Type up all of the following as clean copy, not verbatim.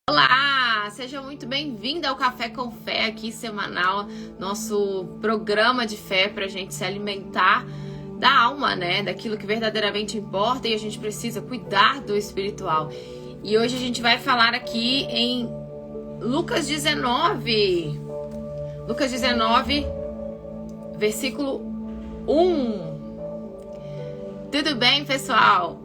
Olá, seja muito bem-vindo ao Café com Fé aqui semanal, nosso programa de fé para a gente se alimentar da alma, né? Daquilo que verdadeiramente importa e a gente precisa cuidar do espiritual. E hoje a gente vai falar aqui em Lucas 19, versículo 1. Tudo bem, pessoal?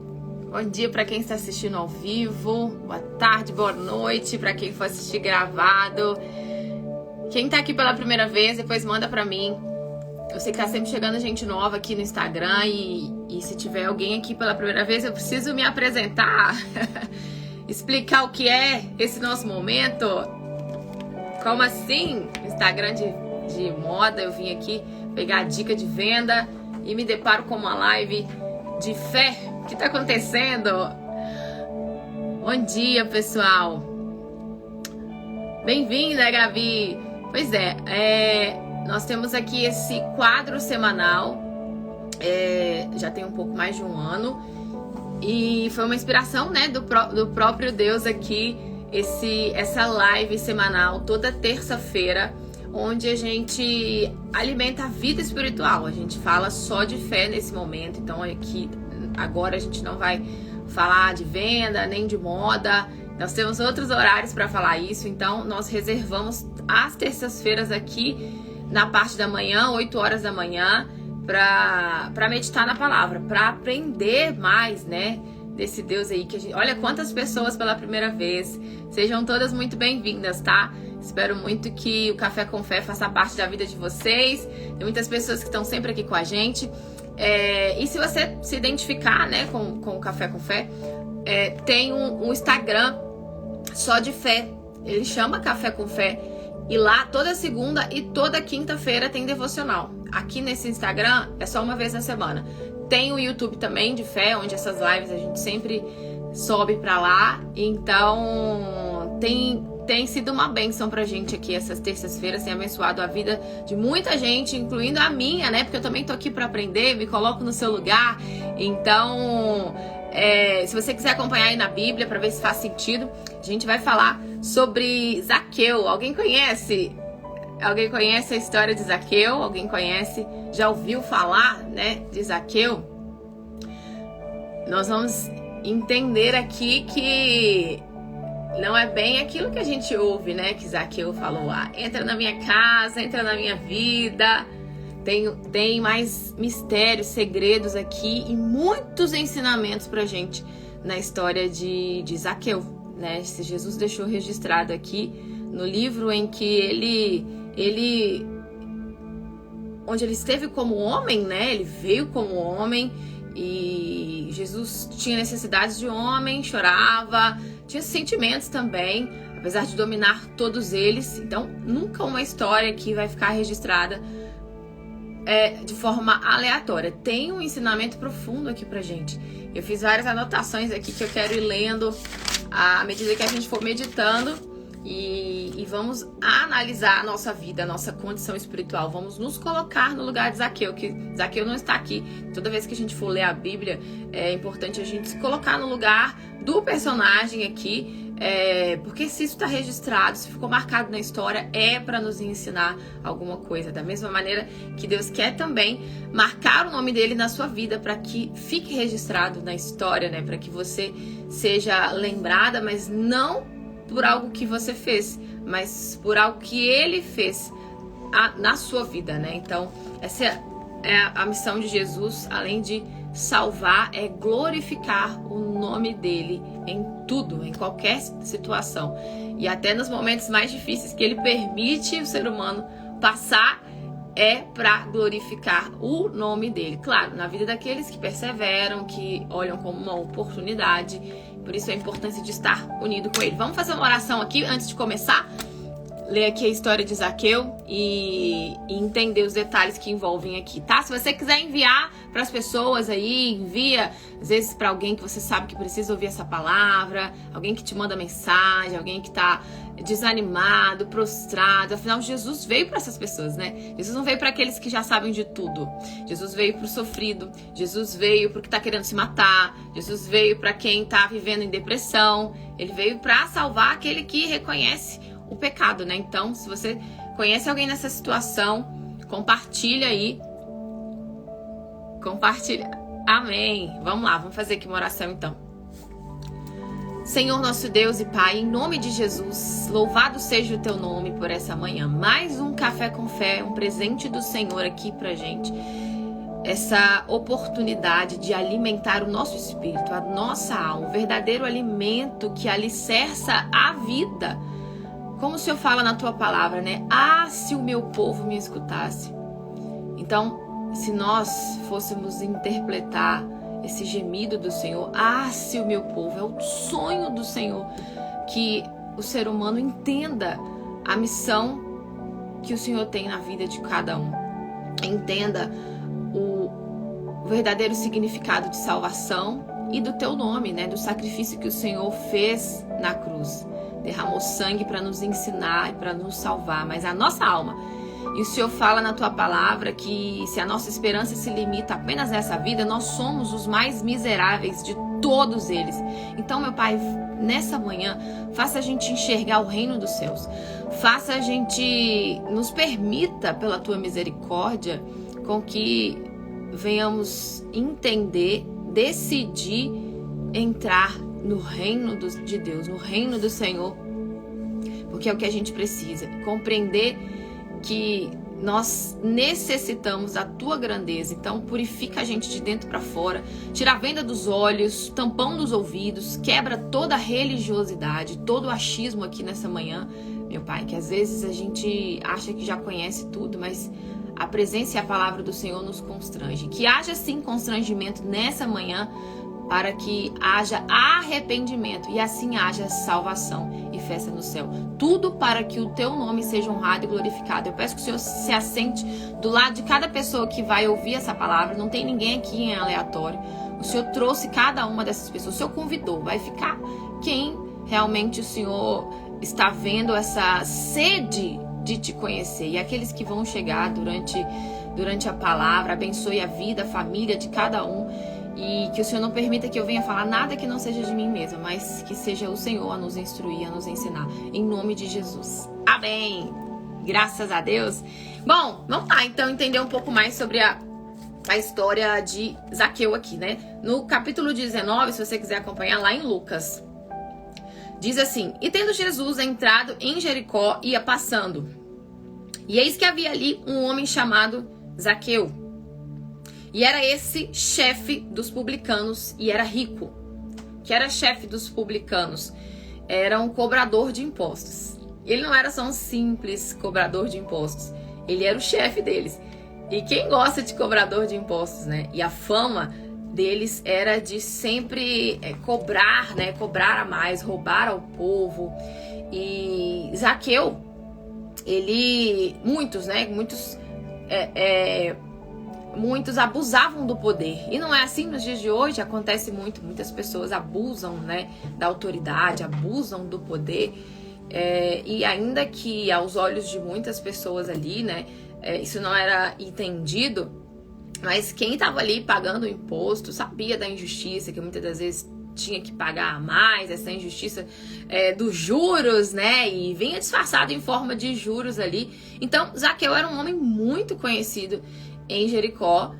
Bom dia para quem está assistindo ao vivo, boa tarde, boa noite para quem for assistir gravado. Quem está aqui pela primeira vez, depois manda para mim. Eu sei que tá sempre chegando gente nova aqui no Instagram e se tiver alguém aqui pela primeira vez, eu preciso me apresentar, explicar o que é esse nosso momento. Como assim? Instagram de moda, eu vim aqui pegar dica de venda e me deparo com uma live de fé. O que está acontecendo? Bom dia, pessoal. Bem-vinda, Gabi. Pois é, nós temos aqui esse quadro semanal. Já tem um pouco mais de um ano. E foi uma inspiração, né, do próprio Deus aqui. Essa live semanal, toda terça-feira, onde a gente alimenta a vida espiritual. A gente fala só de fé nesse momento. Então aqui agora a gente não vai falar de venda nem de moda. Nós temos outros horários para falar isso. Então nós reservamos as terças-feiras aqui na parte da manhã, 8 horas da manhã, para meditar na palavra, para aprender mais, né, desse Deus aí que a gente... Olha quantas pessoas pela primeira vez. Sejam todas muito bem-vindas, tá? Espero muito que o Café com Fé faça parte da vida de vocês. Tem muitas pessoas que estão sempre aqui com a gente. E se você se identificar, né, com o Café com Fé, tem um Instagram só de fé. Ele chama Café com Fé. E lá toda segunda e toda quinta-feira tem devocional. Aqui nesse Instagram é só uma vez na semana. Tem o YouTube também de fé, onde essas lives a gente sempre sobe pra lá. Então tem sido uma bênção pra gente aqui essas terças-feiras, tem abençoado a vida de muita gente, incluindo a minha, né? Porque eu também tô aqui pra aprender, me coloco no seu lugar. Então, se você quiser acompanhar aí na Bíblia pra ver se faz sentido, a gente vai falar sobre Zaqueu. Alguém conhece? Alguém conhece a história de Zaqueu? Alguém conhece? Já ouviu falar, né, de Zaqueu? Nós vamos entender aqui que não é bem aquilo que a gente ouve, né? Que Zaqueu falou, entra na minha casa, entra na minha vida. Tem mais mistérios, segredos aqui e muitos ensinamentos pra gente na história de Zaqueu, né? Se Jesus deixou registrado aqui no livro em que onde ele esteve como homem, né? Ele veio como homem e Jesus tinha necessidades de homem, chorava, tinha sentimentos também, apesar de dominar todos eles. Então, nunca uma história que vai ficar registrada de forma aleatória. Tem um ensinamento profundo aqui pra gente. Eu fiz várias anotações aqui que eu quero ir lendo à medida que a gente for meditando e vamos analisar a nossa vida, a nossa condição espiritual. Vamos nos colocar no lugar de Zaqueu, que Zaqueu não está aqui. Toda vez que a gente for ler a Bíblia, é importante a gente se colocar no lugar do personagem aqui, porque se isso está registrado, se ficou marcado na história, é para nos ensinar alguma coisa. Da mesma maneira que Deus quer também marcar o nome dele na sua vida, para que fique registrado na história, né? Para que você seja lembrada, mas não por algo que você fez, mas por algo que ele fez na sua vida, né? Então, essa é a missão de Jesus, além de salvar, é glorificar o nome dele em tudo, em qualquer situação. E até nos momentos mais difíceis que ele permite o ser humano passar, para glorificar o nome dele. Claro, na vida daqueles que perseveram, que olham como uma oportunidade. Por isso a importância de estar unido com ele. Vamos fazer uma oração aqui antes de começar? ler aqui a história de Zaqueu e entender os detalhes que envolvem aqui, tá? Se você quiser enviar para as pessoas aí, envia às vezes para alguém que você sabe que precisa ouvir essa palavra, alguém que te manda mensagem, alguém que tá desanimado, prostrado. Afinal, Jesus veio para essas pessoas, né? Jesus não veio para aqueles que já sabem de tudo. Jesus veio para o sofrido. Jesus veio para o que tá querendo se matar. Jesus veio para quem tá vivendo em depressão. Ele veio para salvar aquele que reconhece o pecado, né? Então, se você conhece alguém nessa situação, compartilha aí. Compartilha. Amém. Vamos lá, vamos fazer aqui uma oração então. Senhor nosso Deus e Pai, em nome de Jesus, louvado seja o teu nome por essa manhã. Mais um Café com Fé, um presente do Senhor aqui pra gente. Essa oportunidade de alimentar o nosso espírito, a nossa alma, o verdadeiro alimento que alicerça a vida. Como o Senhor fala na tua palavra, né? Ah, se o meu povo me escutasse. Então, se nós fôssemos interpretar esse gemido do Senhor, ah, se o meu povo, é o sonho do Senhor que o ser humano entenda a missão que o Senhor tem na vida de cada um. Entenda o verdadeiro significado de salvação e do teu nome, né? Do sacrifício que o Senhor fez na cruz. Derramou sangue para nos ensinar e para nos salvar, mas a nossa alma. E o Senhor fala na tua palavra que se a nossa esperança se limita apenas nessa vida, nós somos os mais miseráveis de todos eles. Então, meu Pai, nessa manhã, faça a gente enxergar o reino dos céus. Faça a gente, nos permita, pela tua misericórdia, com que venhamos entender, decidir entrar no reino de Deus, no reino do Senhor, porque é o que a gente precisa. Compreender que nós necessitamos da tua grandeza. Então purifica a gente de dentro para fora, tira a venda dos olhos, tampão dos ouvidos, quebra toda a religiosidade, todo o achismo aqui nessa manhã, meu Pai, que às vezes a gente acha que já conhece tudo, mas a presença e a palavra do Senhor nos constrange. Que haja sim constrangimento nessa manhã, para que haja arrependimento e assim haja salvação e festa no céu. Tudo para que o teu nome seja honrado e glorificado. Eu peço que o Senhor se assente do lado de cada pessoa que vai ouvir essa palavra. Não tem ninguém aqui em aleatório. O Senhor trouxe cada uma dessas pessoas. O Senhor convidou. Vai ficar quem realmente o Senhor está vendo essa sede de te conhecer. E aqueles que vão chegar durante a palavra, abençoe a vida, a família de cada um. E que o Senhor não permita que eu venha falar nada que não seja de mim mesma, mas que seja o Senhor a nos instruir, a nos ensinar. Em nome de Jesus. Amém. Graças a Deus. Bom, vamos lá então entender um pouco mais sobre a história de Zaqueu aqui, né? No capítulo 19, se você quiser acompanhar, lá em Lucas. Diz assim: E tendo Jesus entrado em Jericó, ia passando. E eis que havia ali um homem chamado Zaqueu. E era esse chefe dos publicanos e era rico. Que era chefe dos publicanos? Era um cobrador de impostos. Ele não era só um simples cobrador de impostos. Ele era o chefe deles. E quem gosta de cobrador de impostos, né? E a fama deles era de sempre cobrar, né? Cobrar a mais, roubar ao povo. E Zaqueu, muitos abusavam do poder. E não é assim nos dias de hoje, acontece muito. Muitas pessoas abusam, né, da autoridade, abusam do poder. E ainda que aos olhos de muitas pessoas ali, né, isso não era entendido, mas quem estava ali pagando o imposto sabia da injustiça, que muitas das vezes tinha que pagar mais, essa injustiça dos juros, né? E vinha disfarçado em forma de juros ali. Então, Zaqueu era um homem muito conhecido em Jericó,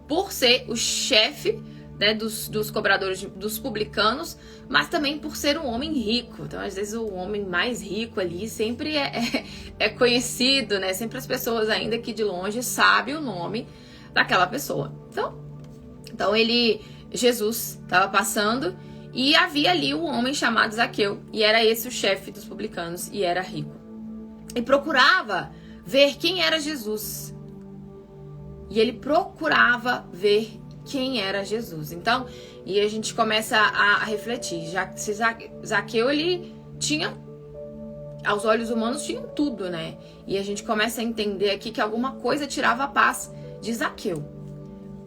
por ser o chefe, né, dos cobradores, dos publicanos, mas também por ser um homem rico. Então, às vezes, o homem mais rico ali sempre é conhecido, né? Sempre as pessoas, ainda que de longe, sabem o nome daquela pessoa. Então Jesus estava passando e havia ali um homem chamado Zaqueu, e era esse o chefe dos publicanos, e era rico. E procurava ver quem era Jesus. E ele procurava ver quem era Jesus. Então, e a gente começa a refletir. Já que Zaqueu, ele tinha aos olhos humanos tinham tudo, né? E a gente começa a entender aqui que alguma coisa tirava a paz de Zaqueu.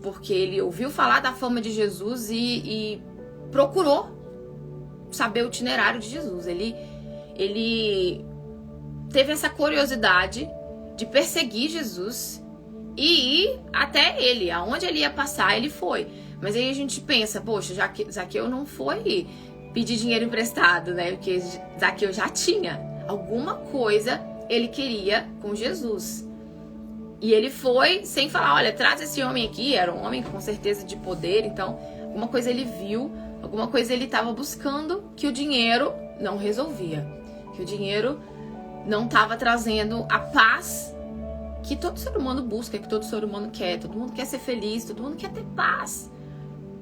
Porque ele ouviu falar da fama de Jesus e procurou saber o itinerário de Jesus. Ele teve essa curiosidade de perseguir Jesus e ir até ele. Aonde ele ia passar, ele foi. Mas aí a gente pensa, poxa, Zaqueu não foi pedir dinheiro emprestado, né? Porque Zaqueu já tinha alguma coisa ele queria com Jesus. E ele foi sem falar, olha, traz esse homem aqui. Era um homem com certeza de poder, então alguma coisa ele viu, alguma coisa ele estava buscando que o dinheiro não resolvia. Que o dinheiro não estava trazendo a paz que todo ser humano busca, que todo ser humano quer. Todo mundo quer ser feliz, todo mundo quer ter paz.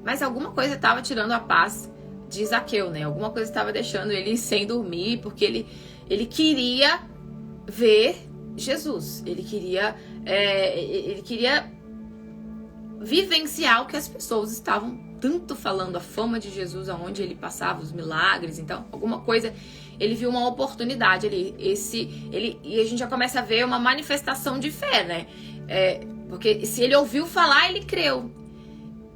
Mas alguma coisa estava tirando a paz de Zaqueu, né? Alguma coisa estava deixando ele sem dormir, porque ele queria ver Jesus. Ele queria vivenciar o que as pessoas estavam tanto falando, a fama de Jesus, aonde ele passava, os milagres. Então, alguma coisa, ele viu uma oportunidade ali. E a gente já começa a ver uma manifestação de fé, né? Porque se ele ouviu falar, ele creu.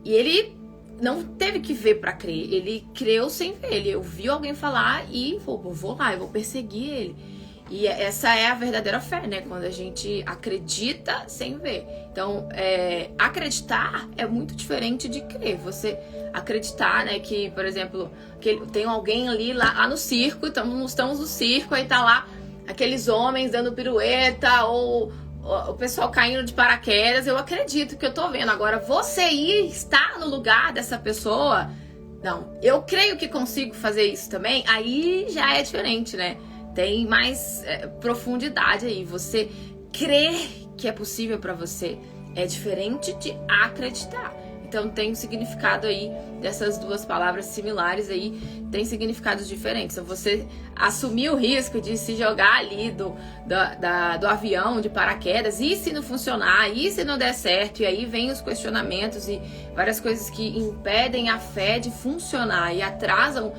E ele não teve que ver para crer, ele creu sem ver. Ele ouviu alguém falar e falou, vou lá, eu vou perseguir ele. E essa é a verdadeira fé, né? Quando a gente acredita sem ver. Então, acreditar é muito diferente de crer. Você acreditar, né? Que, por exemplo, que tem alguém ali lá no circo, estamos no circo, aí tá lá aqueles homens dando pirueta ou o pessoal caindo de paraquedas. Eu acredito que eu tô vendo. Agora, você estar no lugar dessa pessoa, não. Eu creio que consigo fazer isso também. Aí já é diferente, né? Tem mais profundidade aí. Você crer que é possível para você é diferente de acreditar. Então tem um significado aí dessas duas palavras similares aí, tem significados diferentes. Então você assumir o risco de se jogar ali do avião de paraquedas, e se não funcionar, e se não der certo, e aí vem os questionamentos e várias coisas que impedem a fé de funcionar e atrasam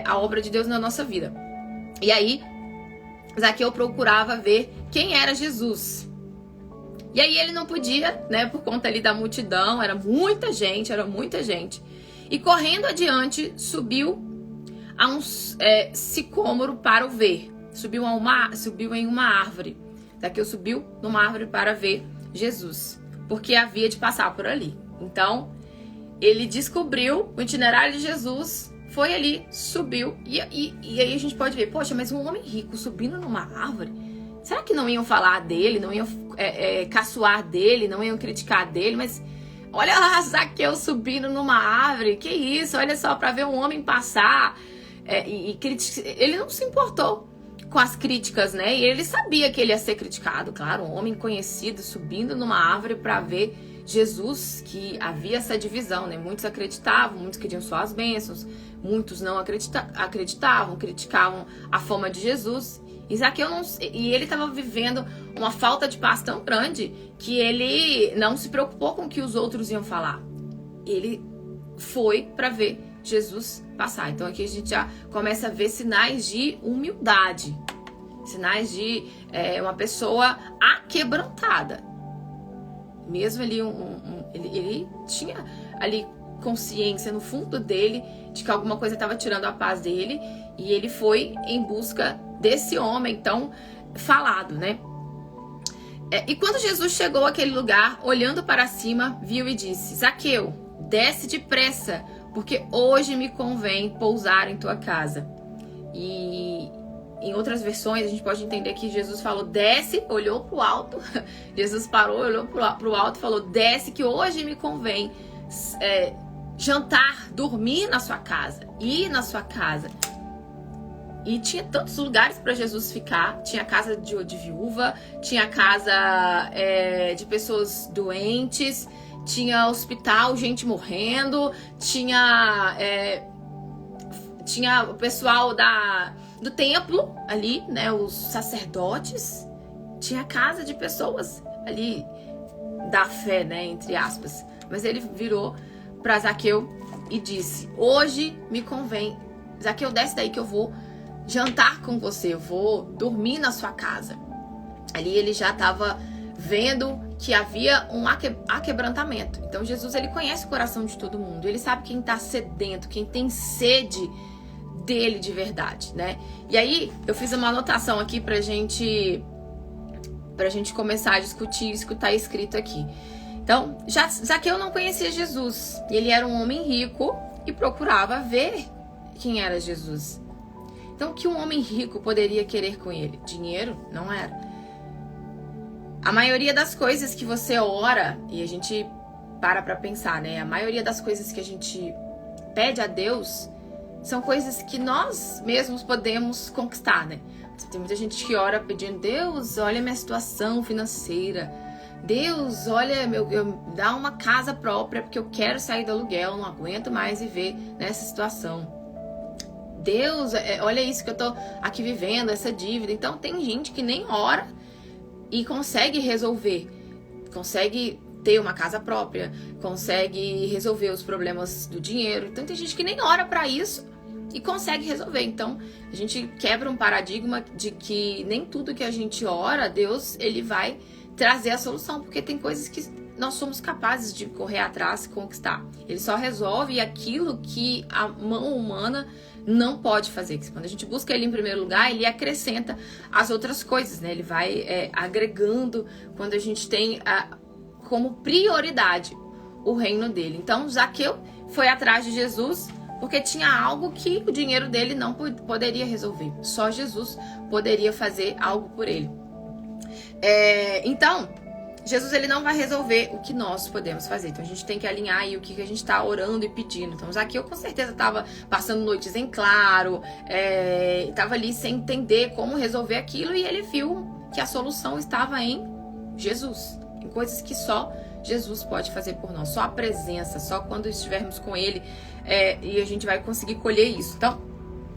a obra de Deus na nossa vida. E aí Zaqueu procurava ver quem era Jesus. E aí ele não podia, né, por conta ali da multidão, era muita gente. E correndo adiante, subiu a um sicômoro para o ver. Subiu em uma árvore. Zaqueu subiu numa árvore para ver Jesus, porque havia de passar por ali. Então, ele descobriu o itinerário de Jesus, foi ali, subiu, e aí a gente pode ver, poxa, mas um homem rico subindo numa árvore, será que não iam falar dele, não iam caçoar dele, não iam criticar dele? Mas olha lá, Zaqueu subindo numa árvore, que isso, olha só, para ver um homem passar, ele não se importou com as críticas, né? E ele sabia que ele ia ser criticado, claro, um homem conhecido subindo numa árvore para ver Jesus, que havia essa divisão, né? Muitos acreditavam, muitos queriam só as bênçãos, muitos não acreditavam, criticavam a fama de Jesus. E ele estava vivendo uma falta de paz tão grande que ele não se preocupou com o que os outros iam falar. Ele foi para ver Jesus passar. Então aqui a gente já começa a ver sinais de humildade, sinais de uma pessoa aquebrantada. Mesmo ali, ele tinha ali consciência no fundo dele de que alguma coisa estava tirando a paz dele, e ele foi em busca desse homem tão falado, né? E quando Jesus chegou àquele lugar, olhando para cima, viu e disse: Zaqueu, desce depressa, porque hoje me convém pousar em tua casa. E em outras versões a gente pode entender que Jesus falou: desce, olhou para o alto. Jesus parou, olhou para o alto e falou: desce, que hoje me convém jantar, dormir na sua casa, ir na sua casa. E tinha tantos lugares para Jesus ficar. Tinha casa de viúva, tinha casa de pessoas doentes, tinha hospital, gente morrendo, tinha o pessoal do templo ali, né, os sacerdotes. Tinha casa de pessoas ali da fé, né, entre aspas. Mas ele virou para Zaqueu e disse: hoje me convém, Zaqueu, desce daí que eu vou jantar com você, eu vou dormir na sua casa. Ali ele já estava vendo que havia um aquebrantamento. Então Jesus, ele conhece o coração de todo mundo. Ele sabe quem está sedento, quem tem sede dele de verdade, né? E aí eu fiz uma anotação aqui pra gente começar a discutir isso que está escrito aqui. Então, Zaqueu não conhecia Jesus. Ele era um homem rico e procurava ver quem era Jesus. Então, o que um homem rico poderia querer com ele? Dinheiro? Não era. A maioria das coisas que você ora, e a gente para pensar, né? A maioria das coisas que a gente pede a Deus são coisas que nós mesmos podemos conquistar, né? Tem muita gente que ora pedindo: Deus, olha minha situação financeira. Deus, olha, dá uma casa própria porque eu quero sair do aluguel, não aguento mais viver nessa situação. Deus, olha isso que eu tô aqui vivendo, essa dívida. Então tem gente que nem ora e consegue resolver, consegue ter uma casa própria, consegue resolver os problemas do dinheiro. Então tem gente que nem ora para isso e consegue resolver. Então a gente quebra um paradigma de que nem tudo que a gente ora, Deus, ele vai trazer a solução, porque tem coisas que nós somos capazes de correr atrás e conquistar. Ele só resolve aquilo que a mão humana não pode fazer. Quando a gente busca ele em primeiro lugar, ele acrescenta as outras coisas, né? Ele vai agregando quando a gente tem como prioridade o reino dele. Então Zaqueu foi atrás de Jesus porque tinha algo que o dinheiro dele não poderia resolver. Só Jesus poderia fazer algo por ele. Então, Jesus, ele não vai resolver o que nós podemos fazer. Então a gente tem que alinhar aí o que a gente está orando e pedindo. Então Zaqueu com certeza estava passando noites em claro, estava ali sem entender como resolver aquilo, e ele viu que a solução estava em Jesus, em coisas que só Jesus pode fazer por nós, só a presença, só quando estivermos com ele, e a gente vai conseguir colher isso. Então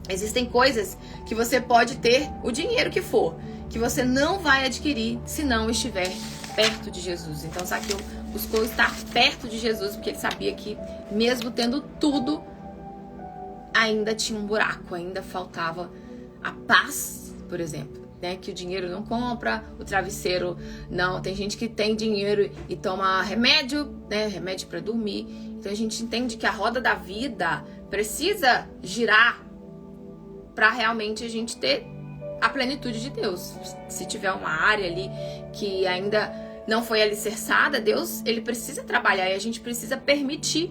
existem coisas que você pode ter o dinheiro que for, que você não vai adquirir se não estiver perto de Jesus. Então Zaqueu buscou estar perto de Jesus, porque ele sabia que mesmo tendo tudo, ainda tinha um buraco, ainda faltava a paz, por exemplo, né? Que o dinheiro não compra, o travesseiro não. Tem gente que tem dinheiro e toma remédio, né? Remédio para dormir. Então a gente entende que a roda da vida precisa girar para realmente a gente ter a plenitude de Deus. Se tiver uma área ali que ainda não foi alicerçada, Deus, ele precisa trabalhar e a gente precisa permitir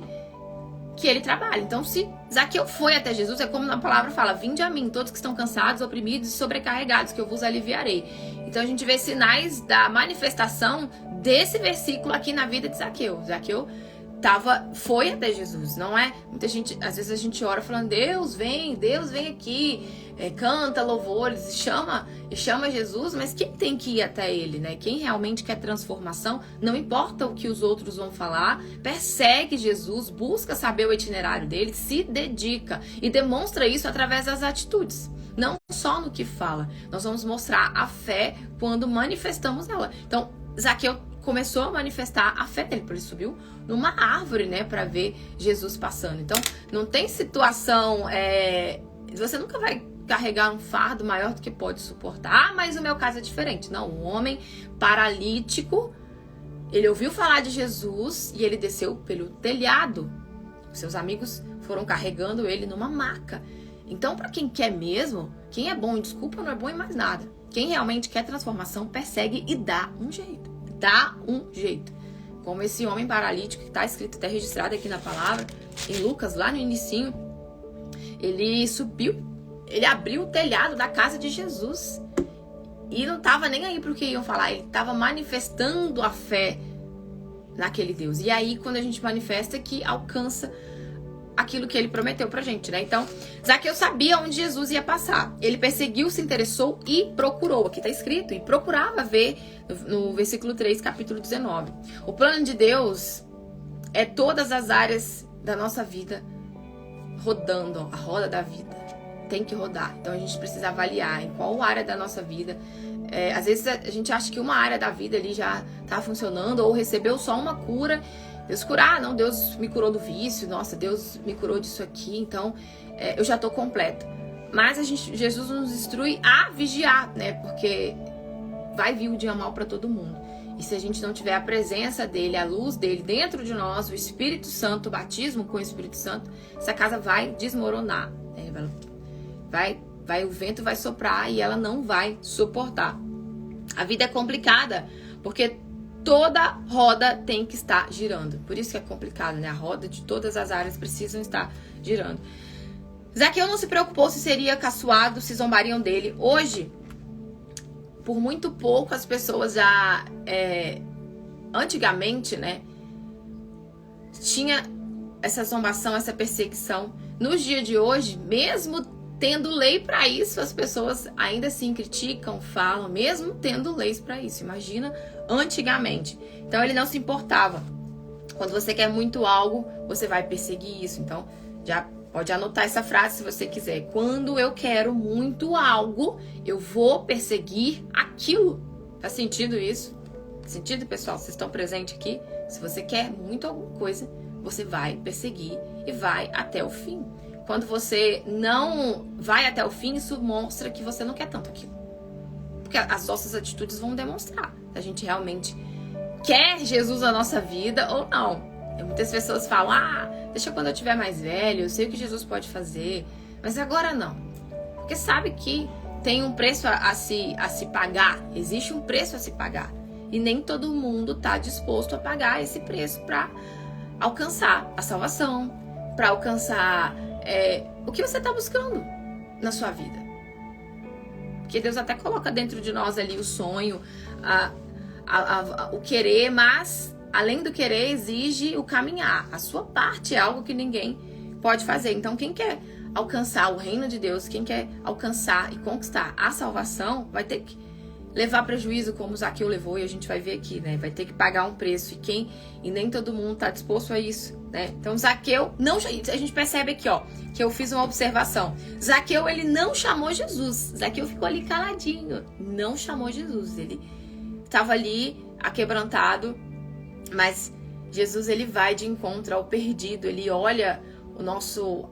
que ele trabalhe. Então, se Zaqueu foi até Jesus, é como na palavra fala: vinde a mim, todos que estão cansados, oprimidos e sobrecarregados, que eu vos aliviarei. Então a gente vê sinais da manifestação desse versículo aqui na vida de Zaqueu. Zaqueu foi até Jesus, não é? Muita gente, às vezes a gente ora falando: Deus vem aqui, canta louvores e chama Jesus, mas quem tem que ir até ele, né? Quem realmente quer transformação, não importa o que os outros vão falar, persegue Jesus, busca saber o itinerário dele, se dedica e demonstra isso através das atitudes, não só no que fala. Nós vamos mostrar a fé quando manifestamos ela. Então Zaqueu começou a manifestar a fé dele, porque ele subiu numa árvore, né, para ver Jesus passando. Então, não tem situação, você nunca vai carregar um fardo maior do que pode suportar. Ah, mas o meu caso é diferente. Não, um homem paralítico, ele ouviu falar de Jesus e ele desceu pelo telhado. Seus amigos foram carregando ele numa maca. Então, para quem quer mesmo, quem é bom em desculpa não é bom em mais nada. Quem realmente quer transformação, persegue e dá um jeito. Dá um jeito. Como esse homem paralítico que está escrito, até registrado aqui na palavra, em Lucas, lá no inicinho, ele subiu, ele abriu o telhado da casa de Jesus e não estava nem aí para o que iam falar, ele estava manifestando a fé naquele Deus. E aí, quando a gente manifesta, que alcança aquilo que ele prometeu pra gente, né? Então, Zaqueu sabia onde Jesus ia passar. Ele perseguiu, se interessou e procurou. Aqui tá escrito, e procurava ver no versículo 3, capítulo 19. O plano de Deus é todas as áreas da nossa vida rodando, a roda da vida tem que rodar. Então a gente precisa avaliar em qual área da nossa vida. Às vezes a gente acha que uma área da vida ali já tá funcionando, ou recebeu só uma cura. Deus curar, não, Deus me curou do vício, nossa, Deus me curou disso aqui, então eu já tô completo. Mas Jesus nos instrui a vigiar, né? Porque vai vir o dia mal para todo mundo. E se a gente não tiver a presença dele, a luz dele dentro de nós, o Espírito Santo, o batismo com o Espírito Santo, essa casa vai desmoronar, né? O vento vai soprar e ela não vai suportar. A vida é complicada, porque toda roda tem que estar girando. Por isso que é complicado, né? A roda de todas as áreas precisam estar girando. Zaqueu não se preocupou se seria caçoado, se zombariam dele. Hoje, por muito pouco, as pessoas já... antigamente, né? Tinha essa zombação, essa perseguição. Nos dias de hoje, mesmo tendo lei para isso, as pessoas ainda assim criticam, falam, mesmo tendo leis para isso. Imagina antigamente. Então ele não se importava. Quando você quer muito algo, você vai perseguir isso. Então já pode anotar essa frase se você quiser. Quando eu quero muito algo, eu vou perseguir aquilo. Faz sentido isso? Faz sentido, pessoal? Vocês estão presentes aqui? Se você quer muito alguma coisa, você vai perseguir e vai até o fim. Quando você não vai até o fim, isso mostra que você não quer tanto aquilo. Porque as nossas atitudes vão demonstrar se a gente realmente quer Jesus na nossa vida ou não. E muitas pessoas falam, deixa quando eu tiver mais velho, eu sei o que Jesus pode fazer, mas agora não. Porque sabe que tem um preço a se pagar, existe um preço a se pagar. E nem todo mundo está disposto a pagar esse preço para alcançar a salvação, para alcançar o que você está buscando na sua vida. Porque Deus até coloca dentro de nós ali o sonho, o querer, mas além do querer exige o caminhar. A sua parte é algo que ninguém pode fazer. Então quem quer alcançar o reino de Deus, quem quer alcançar e conquistar a salvação, vai ter que levar prejuízo como Zaqueu levou, e a gente vai ver aqui, né? Vai ter que pagar um preço, e nem todo mundo está disposto a isso, né? Então Zaqueu, a gente percebe aqui, ó, que eu fiz uma observação. Zaqueu, ele não chamou Jesus. Zaqueu ficou ali caladinho, não chamou Jesus. Ele estava ali aquebrantado, mas Jesus, ele vai de encontro ao perdido, ele olha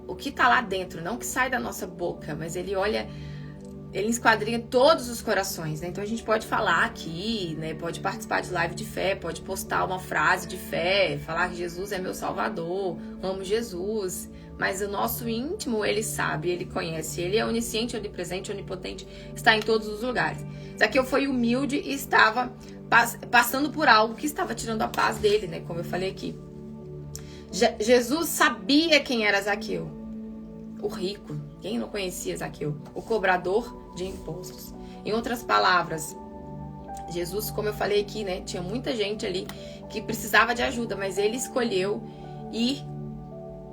o que tá lá dentro, não o que sai da nossa boca, mas ele olha, ele esquadrinha todos os corações, né? Então a gente pode falar aqui, né? Pode participar de live de fé, pode postar uma frase de fé, falar que Jesus é meu Salvador, amo Jesus, mas o nosso íntimo, ele sabe, ele conhece, ele é onisciente, onipresente, onipotente, está em todos os lugares. Zaqueu foi humilde e estava passando por algo que estava tirando a paz dele, né? Como eu falei aqui. Jesus sabia quem era Zaqueu. O rico. Quem não conhecia Zaqueu? O cobrador de impostos. Em outras palavras, Jesus, como eu falei aqui, né? Tinha muita gente ali que precisava de ajuda, mas ele escolheu ir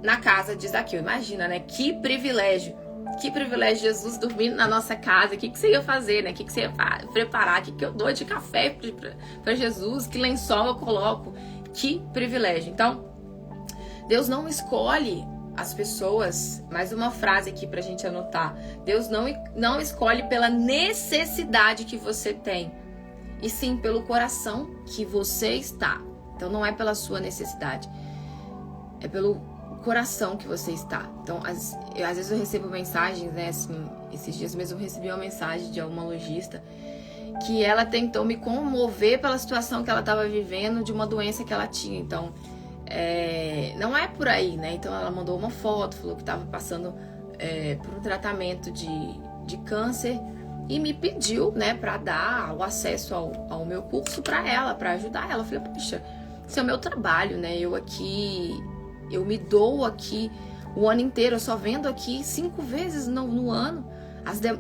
na casa de Zaqueu. Imagina, né? Que privilégio. Que privilégio, Jesus dormindo na nossa casa. O que você ia fazer, né? O que você ia preparar? O que eu dou de café para Jesus? Que lençol eu coloco? Que privilégio. Então, Deus não escolhe as pessoas, mais uma frase aqui pra gente anotar. Deus não escolhe pela necessidade que você tem, e sim pelo coração que você está. Então não é pela sua necessidade, é pelo coração que você está. Então às vezes eu recebo mensagens, né, assim, esses dias mesmo eu recebi uma mensagem de uma lojista que ela tentou me comover pela situação que ela estava vivendo, de uma doença que ela tinha. Então não é por aí, né? Então ela mandou uma foto, falou que estava passando por um tratamento de câncer e me pediu, né, para dar o acesso ao meu curso para ela, para ajudar ela. Eu falei, poxa, esse é o meu trabalho, né? Eu me dou aqui o ano inteiro, eu só vendo aqui 5 vezes no ano.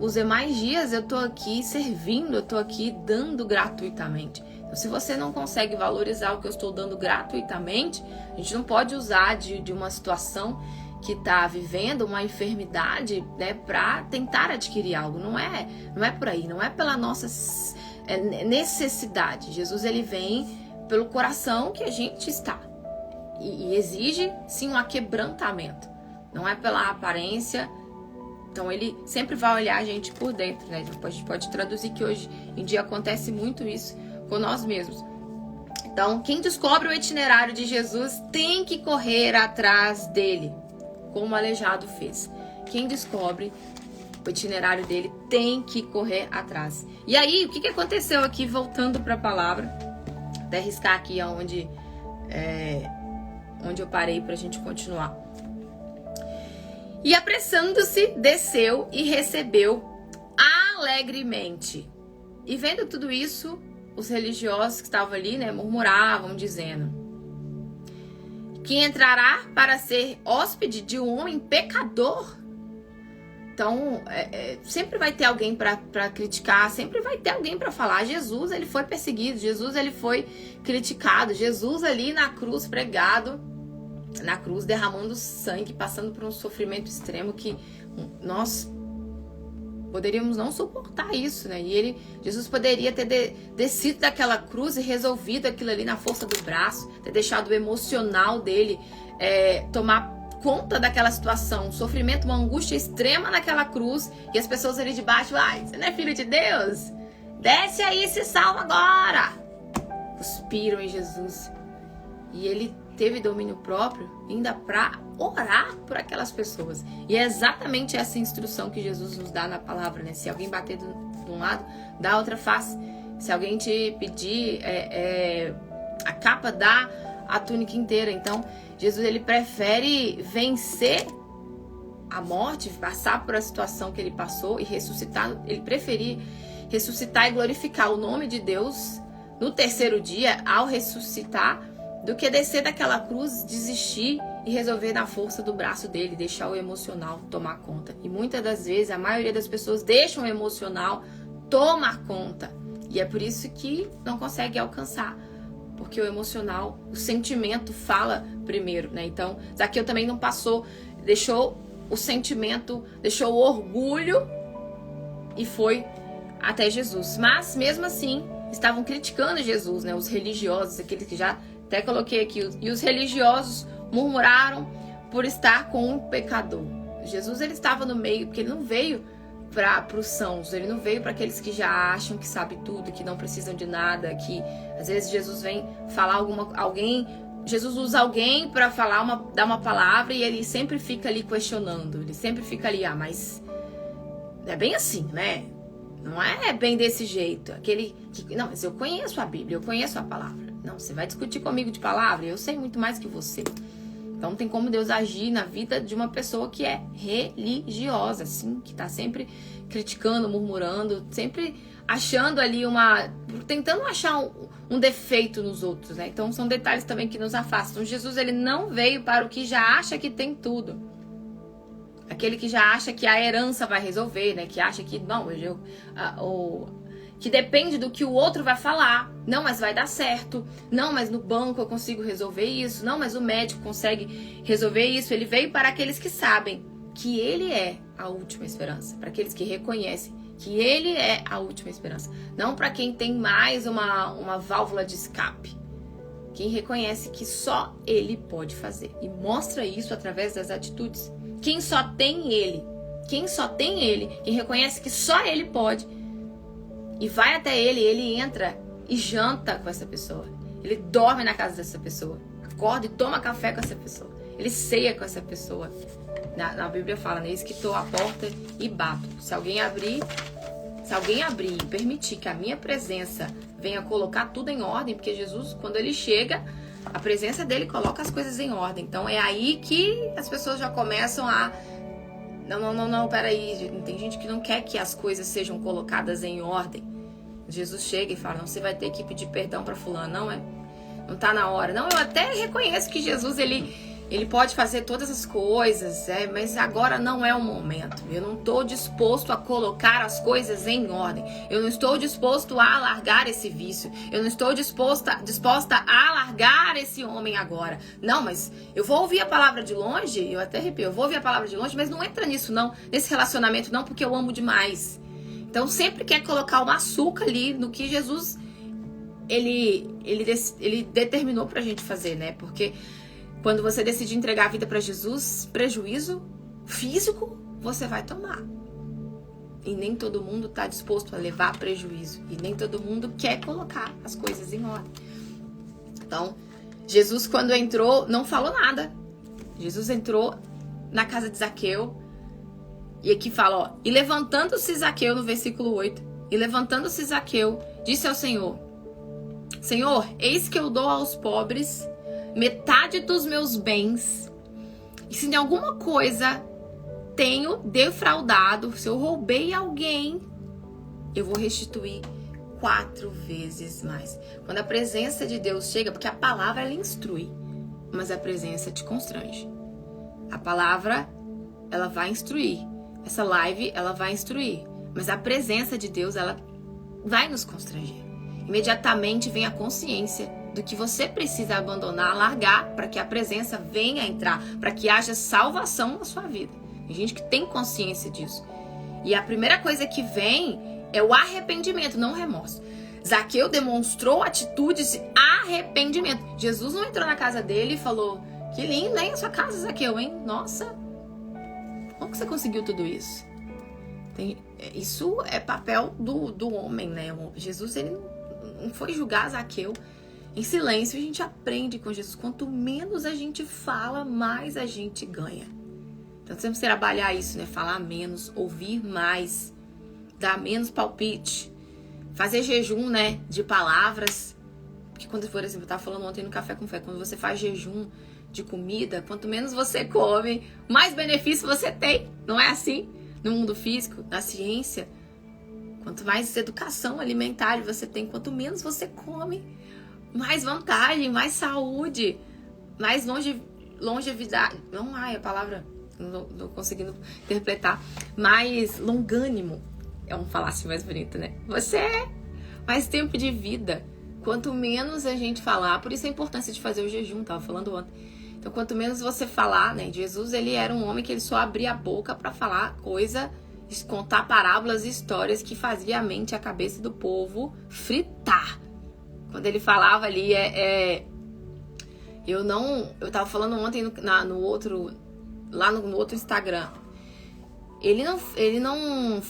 Os demais dias eu tô aqui servindo, eu tô aqui dando gratuitamente. Então, se você não consegue valorizar o que eu estou dando gratuitamente, a gente não pode usar de uma situação que está vivendo, uma enfermidade, né, para tentar adquirir algo. Não é por aí, não é pela nossa necessidade. Jesus, ele vem pelo coração que a gente está. E exige, sim, um aquebrantamento. Não é pela aparência. Então ele sempre vai olhar a gente por dentro, né? A gente pode traduzir que hoje em dia acontece muito isso com nós mesmos. Então, quem descobre o itinerário de Jesus tem que correr atrás dele, como o aleijado fez. Quem descobre o itinerário dele, tem que correr atrás. E aí, o que aconteceu aqui, voltando para a palavra, até riscar aqui onde eu parei para a gente continuar. E apressando-se, desceu e recebeu alegremente. E vendo tudo isso, os religiosos que estavam ali, né, murmuravam, dizendo: que entrará para ser hóspede de um homem pecador? Então, sempre vai ter alguém para criticar, sempre vai ter alguém para falar. Jesus, ele foi perseguido, Jesus, ele foi criticado, Jesus ali na cruz, pregado, na cruz, derramando sangue, passando por um sofrimento extremo que nós poderíamos não suportar isso, né? E Jesus poderia ter descido daquela cruz e resolvido aquilo ali na força do braço, ter deixado o emocional dele tomar conta daquela situação, um sofrimento, uma angústia extrema naquela cruz, e as pessoas ali de baixo: ai, você não é filho de Deus? Desce aí e se salva agora! Cuspiram em Jesus. E ele teve domínio próprio ainda para orar por aquelas pessoas. E é exatamente essa instrução que Jesus nos dá na palavra, né? Se alguém bater de um lado, dá a outra face. Se alguém te pedir a capa, dá a túnica inteira. Então, Jesus, ele prefere vencer a morte, passar por a situação que ele passou e ressuscitar. Ele preferia ressuscitar e glorificar o nome de Deus no terceiro dia ao ressuscitar, do que descer daquela cruz, desistir e resolver na força do braço dele, deixar o emocional tomar conta. E muitas das vezes, a maioria das pessoas deixam o emocional tomar conta. E é por isso que não consegue alcançar. Porque o emocional, o sentimento fala primeiro, né? Então, Zaqueu também não passou, deixou o sentimento, deixou o orgulho e foi até Jesus. Mas, mesmo assim, estavam criticando Jesus, né? Os religiosos, aqueles que já até coloquei aqui. E os religiosos murmuraram por estar com um pecador. Jesus, ele estava no meio, porque ele não veio para os sãos, ele não veio para aqueles que já acham que sabe tudo, que não precisam de nada, que às vezes Jesus vem falar Jesus usa alguém para dar uma palavra e ele sempre fica ali questionando, ele sempre fica ali, mas é bem assim, né? Não é bem desse jeito. Não, mas eu conheço a Bíblia, eu conheço a palavra. Não, você vai discutir comigo de palavra? Eu sei muito mais que você. Então, não tem como Deus agir na vida de uma pessoa que é religiosa, assim, que tá sempre criticando, murmurando, sempre achando ali tentando achar um defeito nos outros, né? Então, são detalhes também que nos afastam. Jesus, ele não veio para o que já acha que tem tudo. Aquele que já acha que a herança vai resolver, né? Que acha que, não, que depende do que o outro vai falar. Não, mas vai dar certo. Não, mas no banco eu consigo resolver isso. Não, mas o médico consegue resolver isso. Ele veio para aqueles que sabem que ele é a última esperança. Para aqueles que reconhecem que ele é a última esperança. Não para quem tem mais uma válvula de escape. Quem reconhece que só ele pode fazer. E mostra isso através das atitudes. Quem só tem ele. Quem reconhece que só ele pode. E vai até ele, ele entra e janta com essa pessoa. Ele dorme na casa dessa pessoa. Acorda e toma café com essa pessoa. Ele ceia com essa pessoa. Na Bíblia fala, né? Eis que estou à porta e bato. Se alguém abrir e permitir que a minha presença venha colocar tudo em ordem, porque Jesus, quando ele chega, a presença dele coloca as coisas em ordem. Então é aí que as pessoas já começam a... Não, peraí, tem gente que não quer que as coisas sejam colocadas em ordem. Jesus chega e fala, não, você vai ter que pedir perdão para fulano, não tá na hora. Não, eu até reconheço que Jesus, ele pode fazer todas as coisas, mas agora não é o momento. Eu não estou disposto a colocar as coisas em ordem. Eu não estou disposto a largar esse vício. Eu não estou disposta a largar esse homem agora. Não, mas eu vou ouvir a palavra de longe, eu até arrepio, eu vou ouvir a palavra de longe, mas não entra nisso não, nesse relacionamento não, porque eu amo demais. Então sempre quer colocar um açúcar ali no que Jesus, ele determinou pra gente fazer, né? Porque quando você decide entregar a vida para Jesus, prejuízo físico você vai tomar. E nem todo mundo está disposto a levar prejuízo. E nem todo mundo quer colocar as coisas em ordem. Então, Jesus, quando entrou, não falou nada. Jesus entrou na casa de Zaqueu E aqui fala, ó, e levantando-se Zaqueu, no versículo 8, e levantando-se Zaqueu, disse ao Senhor, Senhor, eis que eu dou aos pobres metade dos meus bens, e se em alguma coisa tenho defraudado, se eu roubei alguém, eu vou restituir 4 vezes mais. Quando a presença de Deus chega, porque a palavra ela instrui, mas a presença te constrange. A palavra, ela vai instruir. Essa live, ela vai instruir. Mas a presença de Deus, ela vai nos constranger. Imediatamente vem a consciência do que você precisa abandonar, largar, para que a presença venha entrar, para que haja salvação na sua vida. Tem gente que tem consciência disso. E a primeira coisa que vem é o arrependimento, não o remorso. Zaqueu demonstrou atitudes de arrependimento. Jesus não entrou na casa dele e falou, que lindo, hein, a sua casa, Zaqueu, hein? Nossa, como que você conseguiu tudo isso? Isso é papel do homem, né? Jesus, ele não foi julgar Zaqueu. Em silêncio, a gente aprende com Jesus. Quanto menos a gente fala, mais a gente ganha. Então, temos que trabalhar isso, né? Falar menos, ouvir mais, dar menos palpite, fazer jejum, né? De palavras. Porque quando, por exemplo, eu estava falando ontem no Café com Fé, quando você faz jejum de comida, quanto menos você come, mais benefício você tem. Não é assim? No mundo físico, na ciência, quanto mais educação alimentar você tem, quanto menos você come, mais vantagem, mais saúde, mais longevidade. Não, a palavra, não tô conseguindo interpretar. Mais longânimo. É um falácio mais bonito, né? Você é mais tempo de vida. Quanto menos a gente falar, por isso a importância de fazer o jejum, tava falando ontem. Então, quanto menos você falar, né? Jesus, ele era um homem que ele só abria a boca para falar coisa, contar parábolas e histórias que fazia a mente e a cabeça do povo fritar. Quando ele falava ali, eu tava falando ontem no outro Instagram. Ele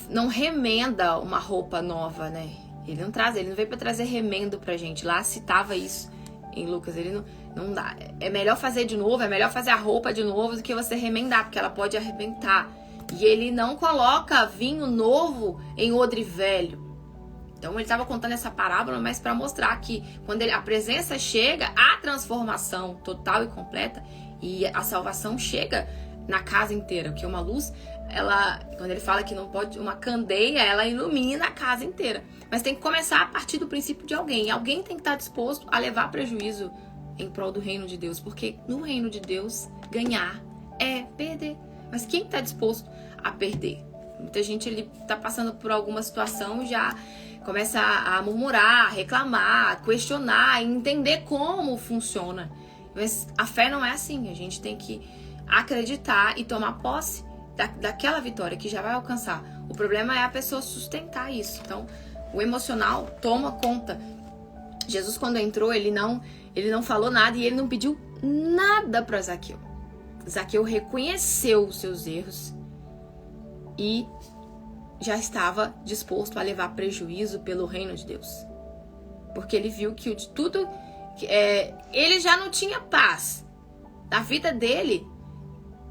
não remenda uma roupa nova, né? Ele não veio para trazer remendo pra gente. Lá citava isso em Lucas. Ele não dá. É melhor fazer de novo, é melhor fazer a roupa de novo do que você remendar, porque ela pode arrebentar. E ele não coloca vinho novo em odre velho. Então ele estava contando essa parábola, mas para mostrar que quando a presença chega, a transformação total e completa e a salvação chega na casa inteira, porque uma luz, quando ele fala que não pode, uma candeia, ela ilumina a casa inteira. Mas tem que começar a partir do princípio de alguém. Alguém tem que estar disposto a levar prejuízo em prol do reino de Deus, porque no reino de Deus ganhar é perder. Mas quem está disposto a perder? Muita gente está passando por alguma situação e já começa a murmurar, reclamar, questionar, entender como funciona. Mas a fé não é assim. A gente tem que acreditar e tomar posse daquela vitória que já vai alcançar. O problema é a pessoa sustentar isso. Então, o emocional toma conta. Jesus, quando entrou, ele não falou nada e ele não pediu nada para Zaqueu. Zaqueu reconheceu os seus erros e já estava disposto a levar prejuízo pelo reino de Deus. Porque ele viu que de tudo, ele já não tinha paz. Na vida dele,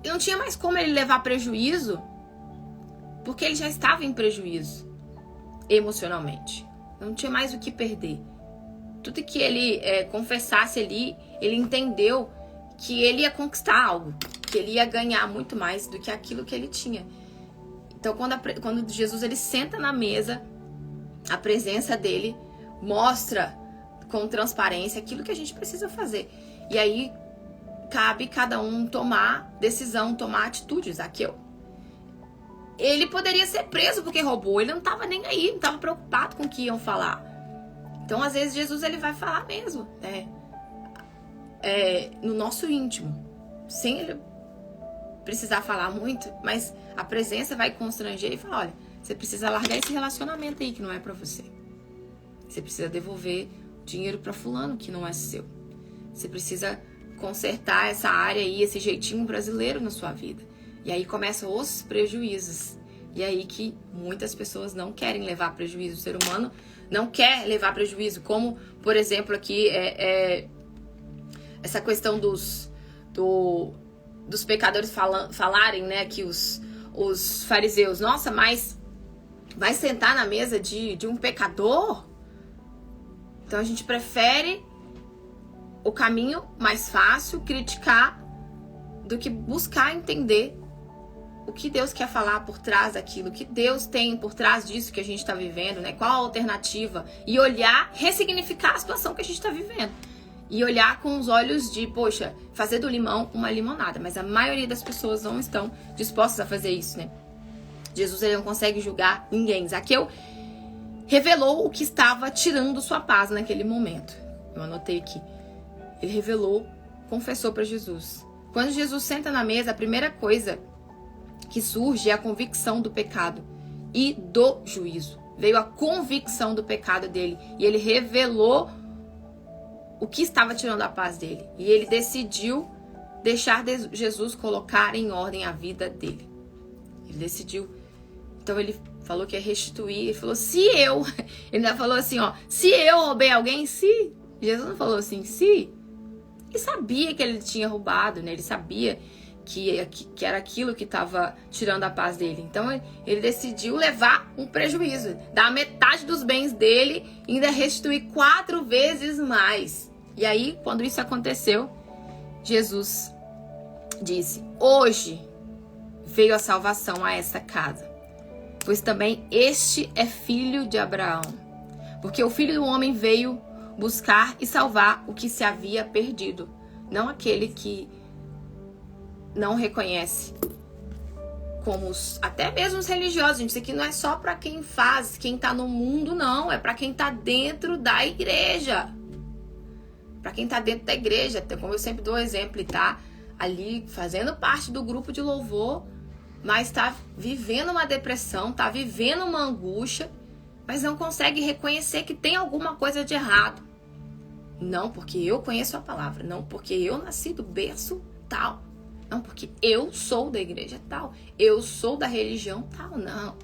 não tinha mais como ele levar prejuízo, porque ele já estava em prejuízo emocionalmente. Não tinha mais o que perder. Tudo que ele confessasse ali, ele entendeu que ele ia conquistar algo, que ele ia ganhar muito mais do que aquilo que ele tinha. Então, quando Jesus ele senta na mesa, a presença dele mostra com transparência aquilo que a gente precisa fazer. E aí, cabe cada um tomar decisão, tomar atitude. Zaqueu, ele poderia ser preso porque roubou, ele não estava nem aí, não estava preocupado com o que iam falar. Então, às vezes, Jesus ele vai falar mesmo, né? No nosso íntimo, sem ele precisar falar muito, mas a presença vai constranger e falar, olha, você precisa largar esse relacionamento aí que não é pra você. Você precisa devolver dinheiro pra fulano que não é seu. Você precisa consertar essa área aí, esse jeitinho brasileiro na sua vida. E aí começam os prejuízos. E aí que muitas pessoas não querem levar prejuízo. O ser humano não quer levar prejuízo. Como, por exemplo, aqui essa questão dos pecadores falarem, né, que os os fariseus, nossa, mas vai sentar na mesa de um pecador? Então a gente prefere o caminho mais fácil, criticar, do que buscar entender o que Deus quer falar por trás daquilo, o que Deus tem por trás disso que a gente está vivendo, né? Qual a alternativa? E olhar, ressignificar a situação que a gente está vivendo. E olhar com os olhos de, poxa, fazer do limão uma limonada. Mas a maioria das pessoas não estão dispostas a fazer isso, né? Jesus, ele não consegue julgar ninguém. Zaqueu revelou o que estava tirando sua paz naquele momento. Eu anotei aqui. Ele revelou, confessou para Jesus. Quando Jesus senta na mesa, a primeira coisa que surge é a convicção do pecado e do juízo. Veio a convicção do pecado dele e ele revelou o que estava tirando a paz dele. E ele decidiu deixar Jesus colocar em ordem a vida dele. Ele decidiu. Então ele falou que ia restituir. Ele falou, ele ainda falou assim, ó, se eu roubei alguém, se. Jesus não falou assim, se. Ele sabia que ele tinha roubado, né? Ele sabia que era aquilo que estava tirando a paz dele. Então ele decidiu levar um prejuízo, dar metade dos bens dele e ainda restituir 4 vezes mais. E aí, quando isso aconteceu, Jesus disse, hoje veio a salvação a essa casa, pois também este é filho de Abraão. Porque o Filho do Homem veio buscar e salvar o que se havia perdido, não aquele que não reconhece, como até mesmo os religiosos. Gente, isso aqui não é só para quem faz, quem tá no mundo, não, é para quem tá dentro da igreja. Para quem tá dentro da igreja, como eu sempre dou exemplo, tá ali fazendo parte do grupo de louvor, mas tá vivendo uma depressão, tá vivendo uma angústia, mas não consegue reconhecer que tem alguma coisa de errado. Não porque eu conheço a palavra, não porque eu nasci do berço tal, não porque eu sou da igreja tal, eu sou da religião tal, não.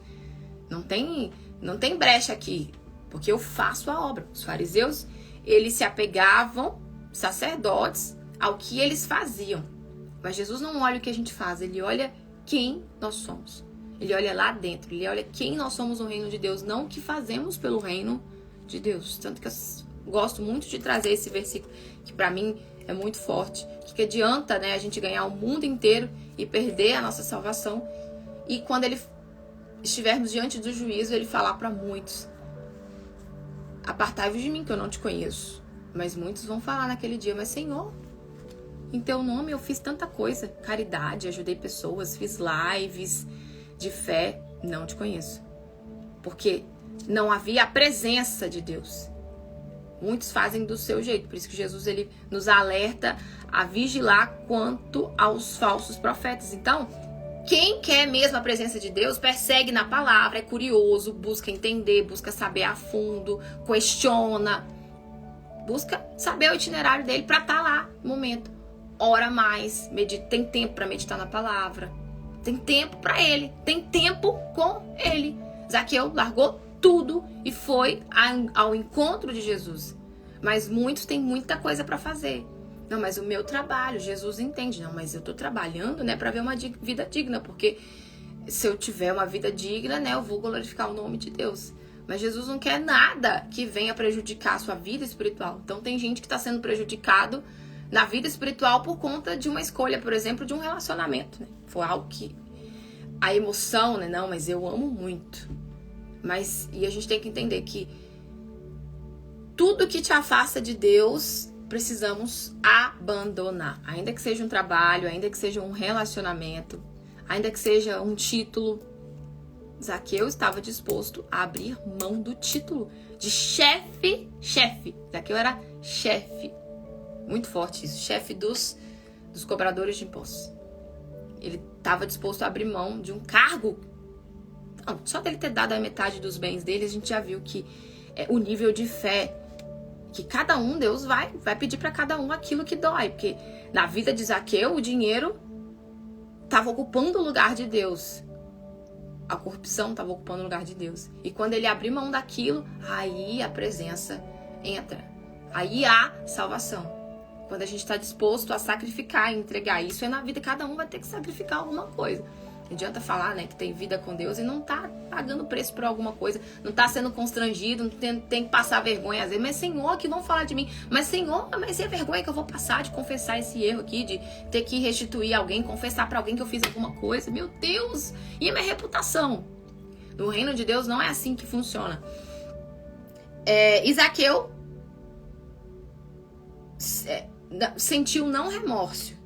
Não tem brecha aqui, porque eu faço a obra. Os fariseus, eles se apegavam, sacerdotes, ao que eles faziam. Mas Jesus não olha o que a gente faz, ele olha quem nós somos. Ele olha lá dentro, ele olha quem nós somos no reino de Deus, não o que fazemos pelo reino de Deus. Tanto que eu gosto muito de trazer esse versículo, que para mim é muito forte. Que adianta, né, a gente ganhar o mundo inteiro e perder a nossa salvação. E quando ele estivermos diante do juízo, ele falar para muitos, apartai-vos de mim, que eu não te conheço. Mas muitos vão falar naquele dia, mas Senhor, em teu nome eu fiz tanta coisa, caridade, ajudei pessoas, fiz lives de fé, não te conheço. Porque não havia a presença de Deus. Muitos fazem do seu jeito, por isso que Jesus, ele nos alerta a vigilar quanto aos falsos profetas. Então, quem quer mesmo a presença de Deus, persegue na palavra, é curioso, busca entender, busca saber a fundo, questiona, busca saber o itinerário dele para estar lá no momento. Ora mais, medita, tem tempo para meditar na palavra, tem tempo para ele, tem tempo com ele. Zaqueu largou tudo e foi ao encontro de Jesus. Mas muitos têm muita coisa para fazer. Não, mas o meu trabalho, Jesus entende. Não, mas eu tô trabalhando, né, para ver uma vida digna, porque se eu tiver uma vida digna, né, eu vou glorificar o nome de Deus. Mas Jesus não quer nada que venha prejudicar a sua vida espiritual. Então tem gente que está sendo prejudicado na vida espiritual por conta de uma escolha, por exemplo, de um relacionamento, né? Foi algo que a emoção, né, não, mas eu amo muito. Mas, e a gente tem que entender que tudo que te afasta de Deus, precisamos abandonar. Ainda que seja um trabalho, ainda que seja um relacionamento, ainda que seja um título. Zaqueu estava disposto a abrir mão do título de chefe. Zaqueu era chefe. Muito forte isso. Chefe dos cobradores de impostos. Ele estava disposto a abrir mão de um cargo. Não, só dele ter dado a metade dos bens dele, a gente já viu que é o nível de fé que cada um, Deus vai pedir para cada um aquilo que dói. Porque na vida de Zaqueu, o dinheiro estava ocupando o lugar de Deus. A corrupção estava ocupando o lugar de Deus. E quando ele abrir mão daquilo, aí a presença entra. Aí há salvação. Quando a gente está disposto a sacrificar e entregar isso, é na vida, cada um vai ter que sacrificar alguma coisa. Não adianta falar, né, que tem vida com Deus e não tá pagando preço por alguma coisa, não tá sendo constrangido, não tem que passar vergonha às vezes. Mas Senhor, que não fala de mim. Mas Senhor, mas e a vergonha que eu vou passar de confessar esse erro aqui, de ter que restituir alguém, confessar pra alguém que eu fiz alguma coisa? Meu Deus! E a minha reputação? No reino de Deus não é assim que funciona. Zaqueu sentiu não remorso,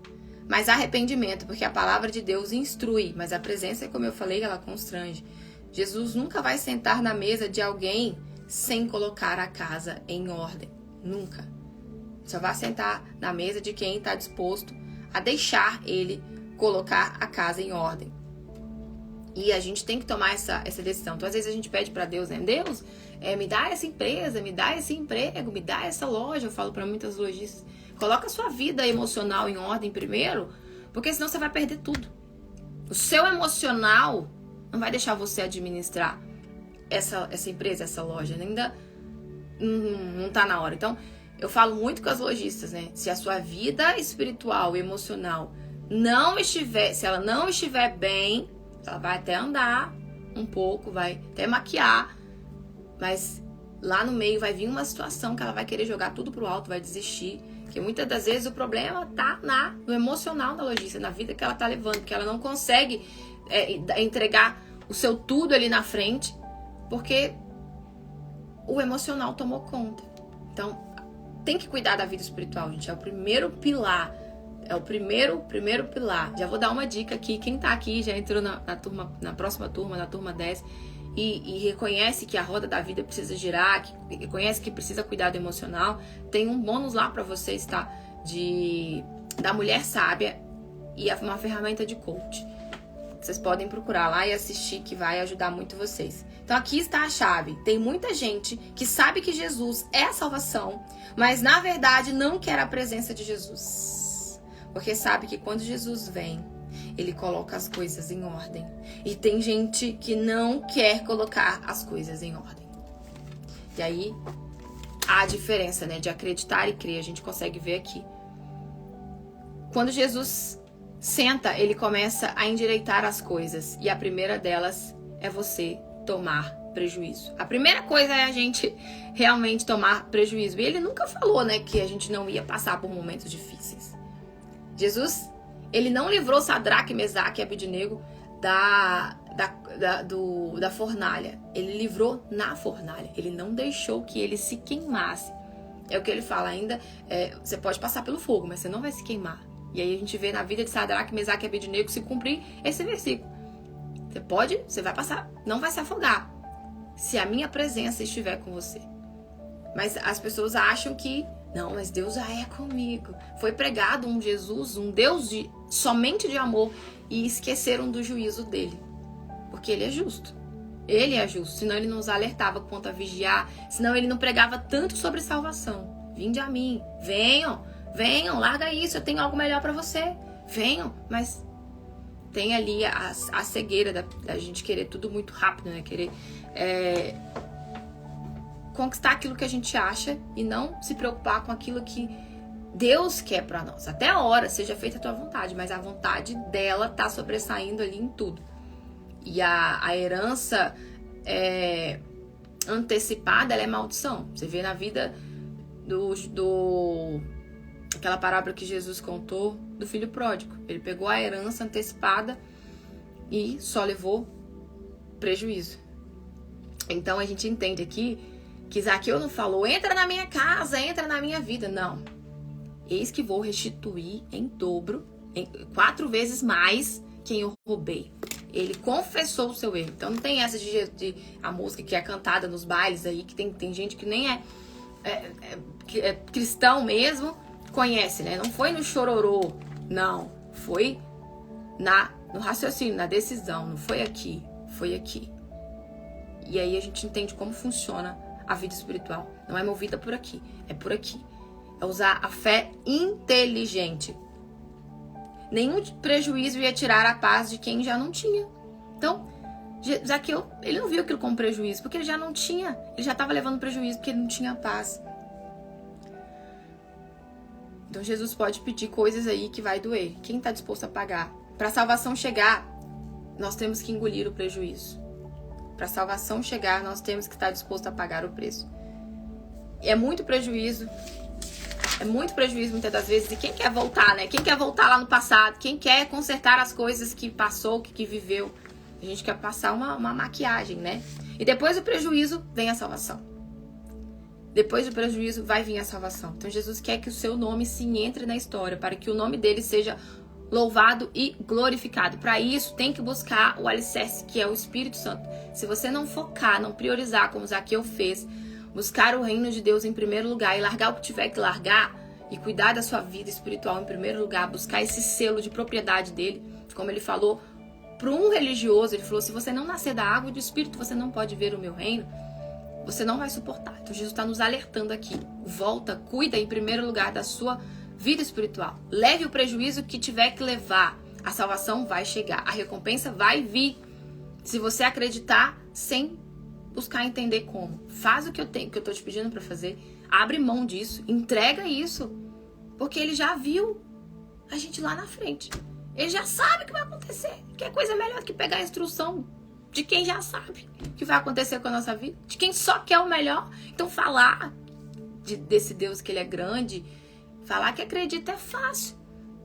mas arrependimento, porque a palavra de Deus instrui, mas a presença, como eu falei, ela constrange. Jesus nunca vai sentar na mesa de alguém sem colocar a casa em ordem. Nunca. Só vai sentar na mesa de quem está disposto a deixar ele colocar a casa em ordem. E a gente tem que tomar essa decisão. Então, às vezes a gente pede para Deus, né? Deus, me dá essa empresa, me dá esse emprego, me dá essa loja. Eu falo para muitas lojistas, coloca a sua vida emocional em ordem primeiro, porque senão você vai perder tudo. O seu emocional não vai deixar você administrar essa empresa, essa loja. Ainda não tá na hora. Então, eu falo muito com as lojistas, né? Se a sua vida espiritual e emocional se ela não estiver bem, ela vai até andar um pouco, vai até maquiar, mas lá no meio vai vir uma situação que ela vai querer jogar tudo pro alto, vai desistir. Porque muitas das vezes o problema tá no emocional da lojista, na vida que ela tá levando, que ela não consegue entregar o seu tudo ali na frente, porque o emocional tomou conta. Então, tem que cuidar da vida espiritual, gente. É o primeiro pilar. É o primeiro pilar. Já vou dar uma dica aqui. Quem tá aqui já entrou na próxima turma, na turma 10, e reconhece que a roda da vida precisa girar, que reconhece que precisa cuidar do emocional. Tem um bônus lá para vocês, tá? Da Mulher Sábia e uma ferramenta de coach. Vocês podem procurar lá e assistir, que vai ajudar muito vocês. Então aqui está a chave. Tem muita gente que sabe que Jesus é a salvação, mas na verdade não quer a presença de Jesus. Porque sabe que quando Jesus vem, ele coloca as coisas em ordem. E tem gente que não quer colocar as coisas em ordem. E aí, há a diferença, né, de acreditar e crer. A gente consegue ver aqui. Quando Jesus senta, ele começa a endireitar as coisas. E a primeira delas é você tomar prejuízo. A primeira coisa é a gente realmente tomar prejuízo. E ele nunca falou, né, que a gente não ia passar por momentos difíceis. Jesus, ele não livrou Sadraque, Mesaque e Abednego da fornalha. Ele livrou na fornalha. Ele não deixou que ele se queimasse. É o que ele fala ainda. Você pode passar pelo fogo, mas você não vai se queimar. E aí a gente vê na vida de Sadraque, Mesaque e Abednego se cumprir esse versículo. Você vai passar, não vai se afogar, se a minha presença estiver com você. Mas as pessoas acham que não, mas Deus já é comigo. Foi pregado um Jesus, um Deus somente de amor, e esqueceram do juízo dele. Porque ele é justo. Ele é justo. Senão ele nos alertava quanto a vigiar. Senão ele não pregava tanto sobre salvação. Vinde a mim. Venham, larga isso. Eu tenho algo melhor para você. Venham. Mas tem ali a cegueira da gente querer tudo muito rápido, né? Querer conquistar aquilo que a gente acha e não se preocupar com aquilo que Deus quer pra nós. Até a hora, seja feita a tua vontade, mas a vontade dela tá sobressaindo ali em tudo. E a herança antecipada, ela é maldição. Você vê na vida aquela parábola que Jesus contou do filho pródigo. Ele pegou a herança antecipada e só levou prejuízo. Então a gente entende aqui que Zaqueu não falou, entra na minha casa, entra na minha vida. Não. Eis que vou restituir em dobro, 4 vezes mais quem eu roubei. Ele confessou o seu erro. Então não tem essa de a música que é cantada nos bailes aí, que tem gente que nem é cristão mesmo, conhece, né? Não foi no chororô, não. Foi no raciocínio, na decisão. Não foi aqui, foi aqui. E aí a gente entende como funciona a vida espiritual. Não é movida por aqui, é por aqui. É usar a fé inteligente. Nenhum prejuízo ia tirar a paz de quem já não tinha. Então, Zaqueu, ele não viu aquilo como prejuízo, porque ele já não tinha. Ele já estava levando prejuízo, porque ele não tinha paz. Então, Jesus pode pedir coisas aí que vai doer. Quem está disposto a pagar? Para a salvação chegar, nós temos que engolir o prejuízo. Para a salvação chegar, nós temos que estar disposto a pagar o preço. É muito prejuízo muitas das vezes. E quem quer voltar, né? Quem quer voltar lá no passado? Quem quer consertar as coisas que passou, que viveu? A gente quer passar uma maquiagem, né? E depois do prejuízo, vem a salvação. Depois do prejuízo, vai vir a salvação. Então, Jesus quer que o seu nome se entre na história, para que o nome dele seja louvado e glorificado. Para isso, tem que buscar o alicerce, que é o Espírito Santo. Se você não focar, não priorizar, como Zaqueu fez, buscar o reino de Deus em primeiro lugar e largar o que tiver que largar e cuidar da sua vida espiritual em primeiro lugar, buscar esse selo de propriedade dele, como ele falou para um religioso, ele falou, se você não nascer da água e do Espírito, você não pode ver o meu reino, você não vai suportar. Então Jesus está nos alertando aqui. Volta, cuida em primeiro lugar da sua vida espiritual. Leve o prejuízo que tiver que levar. A salvação vai chegar. A recompensa vai vir. Se você acreditar sem buscar entender como. Faz o que eu tô te pedindo para fazer. Abre mão disso. Entrega isso. Porque ele já viu a gente lá na frente. Ele já sabe o que vai acontecer. Que é coisa melhor do que pegar a instrução de quem já sabe o que vai acontecer com a nossa vida. De quem só quer o melhor. Então falar desse Deus que ele é grande, falar que acredita é fácil.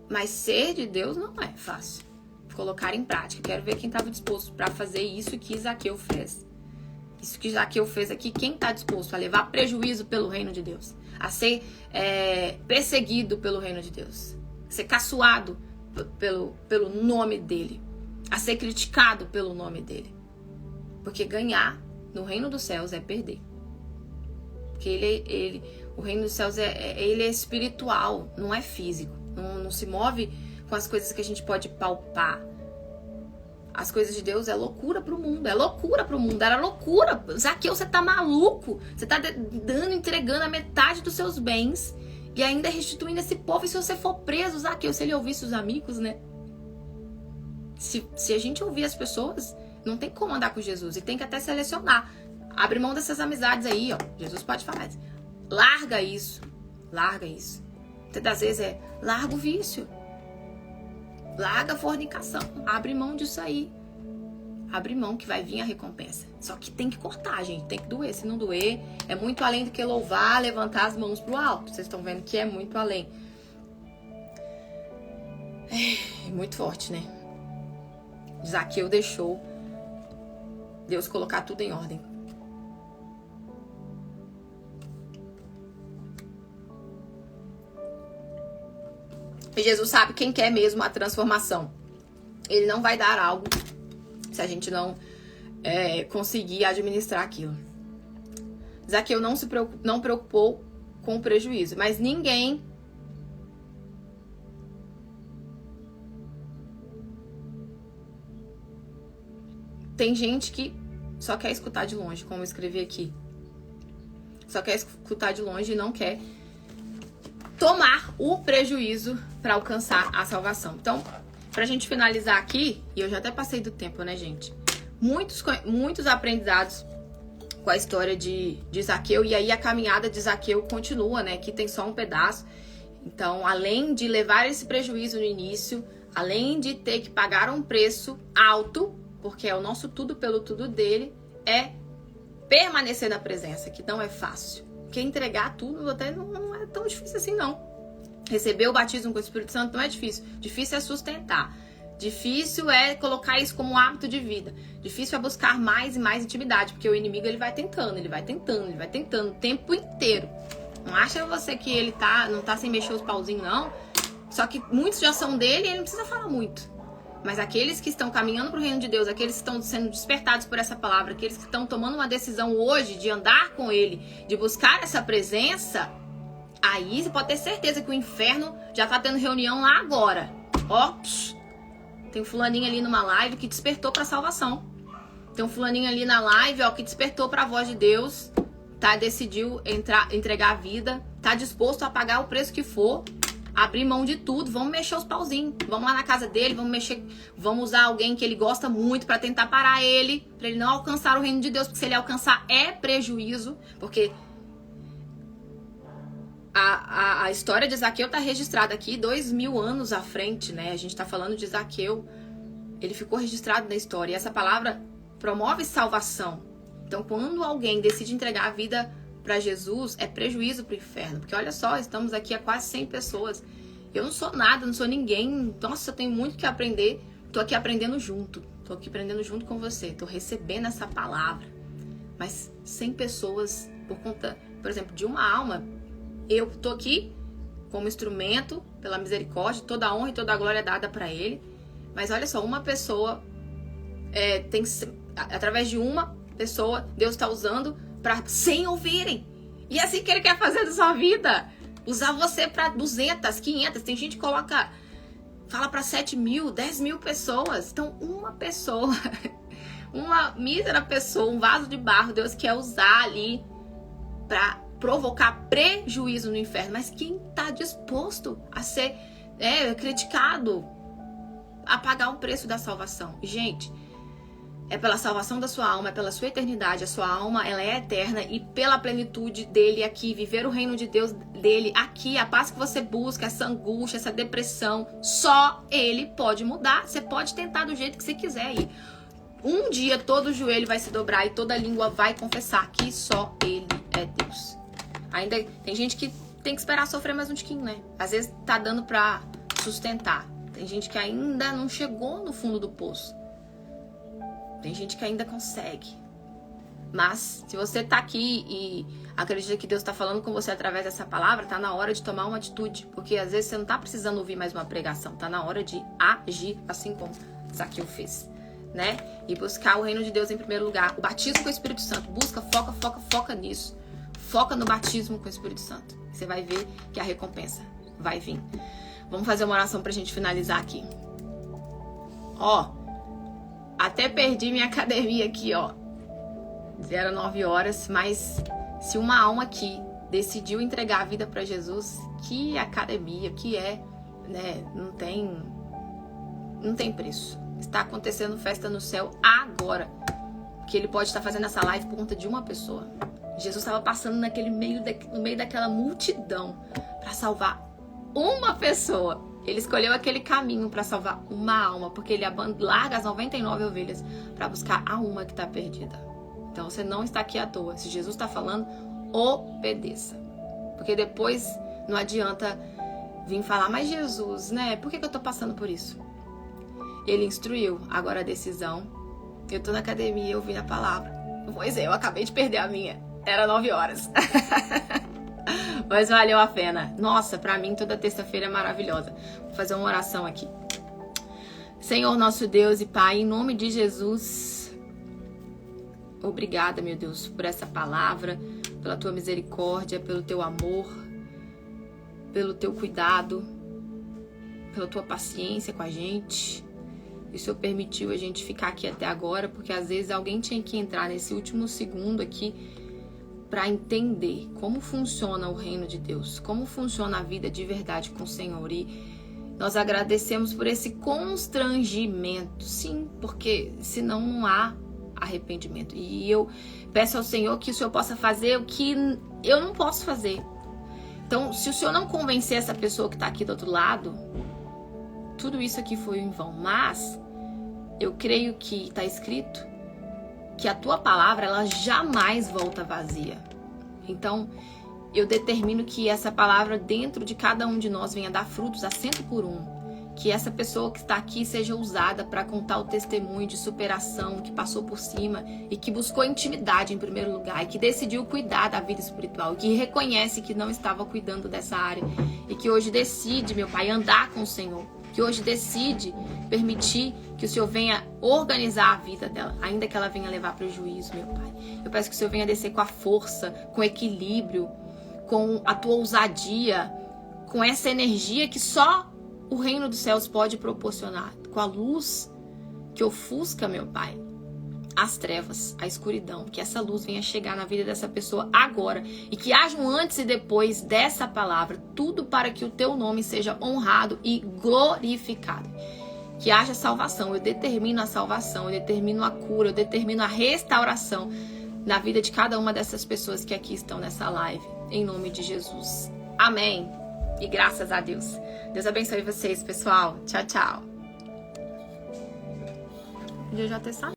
Mas ser de Deus não é fácil. Colocar em prática. Quero ver quem estava disposto para fazer isso que Zaqueu fez. Isso que Zaqueu fez aqui, quem está disposto a levar prejuízo pelo reino de Deus? A ser perseguido pelo reino de Deus? A ser caçoado pelo nome dele? A ser criticado pelo nome dele? Porque ganhar no reino dos céus é perder. Porque o reino dos céus ele é espiritual, não é físico. Não se move com as coisas que a gente pode palpar. As coisas de Deus é loucura pro mundo. É loucura pro mundo. Era loucura. Zaqueu, você tá maluco. Você tá entregando a metade dos seus bens e ainda restituindo esse povo. E se você for preso, Zaqueu, se ele ouvisse os amigos, né? Se a gente ouvir as pessoas, não tem como andar com Jesus. E tem que até selecionar. Abre mão dessas amizades aí, ó. Jesus pode falar. Larga isso. Larga isso. Muitas das vezes larga o vício. Larga a fornicação. Abre mão disso aí. Abre mão que vai vir a recompensa. Só que tem que cortar, gente. Tem que doer. Se não doer, é muito além do que louvar, levantar as mãos pro alto. Vocês estão vendo que é muito além. É muito forte, né? Zaqueu deixou Deus colocar tudo em ordem. E Jesus sabe quem quer mesmo a transformação. Ele não vai dar algo se a gente não conseguir administrar aquilo. Zaqueu não preocupou com o prejuízo. Mas ninguém tem gente que só quer escutar de longe, como eu escrevi aqui. Só quer escutar de longe e não quer tomar o prejuízo para alcançar a salvação. Então, pra gente finalizar aqui, e eu já até passei do tempo, né, gente? Muitos aprendizados com a história de Zaqueu, e aí a caminhada de Zaqueu continua, né? Aqui tem só um pedaço. Então, além de levar esse prejuízo no início, além de ter que pagar um preço alto, porque é o nosso tudo pelo tudo dele, é permanecer na presença, que não é fácil. Porque entregar tudo até não é tão difícil assim, não. Receber o batismo com o Espírito Santo não é difícil. Difícil é sustentar. Difícil é colocar isso como um hábito de vida. Difícil é buscar mais e mais intimidade, porque o inimigo ele vai tentando o tempo inteiro. Não acha você que ele não tá sem mexer os pauzinhos, não. Só que muitos já são dele e ele não precisa falar muito. Mas aqueles que estão caminhando para o reino de Deus, aqueles que estão sendo despertados por essa palavra, aqueles que estão tomando uma decisão hoje de andar com ele, de buscar essa presença, aí você pode ter certeza que o inferno já tá tendo reunião lá agora. Ó, tem um fulaninho ali numa live que despertou para salvação. Tem um fulaninho ali na live, ó, que despertou para a voz de Deus, decidiu entregar a vida, tá disposto a pagar o preço que for. Abrir mão de tudo, vamos mexer os pauzinhos. Vamos lá na casa dele, vamos usar alguém que ele gosta muito para tentar parar ele, para ele não alcançar o reino de Deus, porque se ele alcançar é prejuízo, porque a história de Zaqueu tá registrada aqui 2000 anos à frente, né? A gente tá falando de Zaqueu ele ficou registrado na história. E essa palavra promove salvação. Então, quando alguém decide entregar a vida para Jesus, é prejuízo para o inferno. Porque olha só, estamos aqui há quase 100 pessoas. Eu não sou nada, não sou ninguém. Nossa, eu tenho muito que aprender. Tô aqui aprendendo junto. Tô aqui aprendendo junto com você. Tô recebendo essa palavra. Mas 100 pessoas, por conta, por exemplo, de uma alma, eu tô aqui como instrumento, pela misericórdia, toda a honra e toda a glória é dada para ele. Mas olha só, uma pessoa, através de uma pessoa, Deus está usando para 100 ouvirem. E é assim que ele quer fazer da sua vida. Usar você para 200, 500. Tem gente que fala para 7 mil, 10 mil pessoas. Então, uma pessoa, uma mísera pessoa, um vaso de barro, Deus quer usar ali para provocar prejuízo no inferno. Mas quem está disposto a ser criticado, a pagar o preço da salvação? Gente, é pela salvação da sua alma, é pela sua eternidade. A sua alma, ela é eterna, e pela plenitude dele aqui, viver o reino de Deus dele aqui, a paz que você busca, essa angústia, essa depressão, só ele pode mudar. Você pode tentar do jeito que você quiser ir. Um dia todo joelho vai se dobrar e toda língua vai confessar que só ele é Deus. Ainda tem gente que tem que esperar sofrer mais um tiquinho, né? Às vezes tá dando pra sustentar. Tem gente que ainda não chegou no fundo do poço. Tem gente que ainda consegue. Mas se você tá aqui e acredita que Deus tá falando com você através dessa palavra, tá na hora de tomar uma atitude. Porque às vezes você não tá precisando ouvir mais uma pregação. Tá na hora de agir, assim como Zaqueu fez, né? E buscar o reino de Deus em primeiro lugar. O batismo com o Espírito Santo. Busca, foca nisso. Foca no batismo com o Espírito Santo. Você vai ver que a recompensa vai vir. Vamos fazer uma oração pra gente finalizar aqui. Até perdi minha academia aqui, Era 9 horas, mas se uma alma aqui decidiu entregar a vida pra Jesus, que academia, que né? Não tem preço. Está acontecendo festa no céu agora. Que ele pode estar fazendo essa live por conta de uma pessoa. Jesus estava passando no meio daquela multidão para salvar uma pessoa. Ele escolheu aquele caminho para salvar uma alma, porque ele larga as 99 ovelhas para buscar a uma que está perdida. Então você não está aqui à toa. Se Jesus está falando, obedeça. Porque depois não adianta vir falar, mas Jesus, né? Por que eu estou passando por isso? Ele instruiu, agora a decisão. Eu estou na academia, eu ouvi a palavra. Pois é, eu acabei de perder a minha. Era 9 horas. Mas valeu a pena. Nossa, pra mim toda terça-feira é maravilhosa. Vou fazer uma oração aqui. Senhor nosso Deus e Pai, em nome de Jesus, obrigada, meu Deus, por essa palavra, pela tua misericórdia, pelo teu amor, pelo teu cuidado, pela tua paciência com a gente. E o Senhor permitiu a gente ficar aqui até agora, porque às vezes alguém tinha que entrar nesse último segundo aqui para entender como funciona o reino de Deus, como funciona a vida de verdade com o Senhor. E nós agradecemos por esse constrangimento, sim, porque senão não há arrependimento. E eu peço ao Senhor que o Senhor possa fazer o que eu não posso fazer. Então, se o Senhor não convencer essa pessoa que está aqui do outro lado, tudo isso aqui foi em vão. Mas eu creio que está escrito que a tua palavra, ela jamais volta vazia. Então, eu determino que essa palavra dentro de cada um de nós venha dar frutos a 100 por 1. Que essa pessoa que está aqui seja usada para contar o testemunho de superação, que passou por cima e que buscou intimidade em primeiro lugar e que decidiu cuidar da vida espiritual, e que reconhece que não estava cuidando dessa área e que hoje decide, meu Pai, andar com o Senhor. Que hoje decide permitir que o Senhor venha organizar a vida dela, ainda que ela venha levar prejuízo, meu Pai. Eu peço que o Senhor venha descer com a força, com equilíbrio, com a tua ousadia, com essa energia que só o reino dos céus pode proporcionar, com a luz que ofusca, meu Pai, as trevas, a escuridão. Que essa luz venha chegar na vida dessa pessoa agora e que haja um antes e depois dessa palavra, tudo para que o teu nome seja honrado e glorificado. Que haja salvação. Eu determino a salvação, eu determino a cura, eu determino a restauração na vida de cada uma dessas pessoas que aqui estão nessa live, em nome de Jesus. Amém. E graças a Deus. Deus abençoe vocês, pessoal. Tchau, tchau. Podia já ter saído.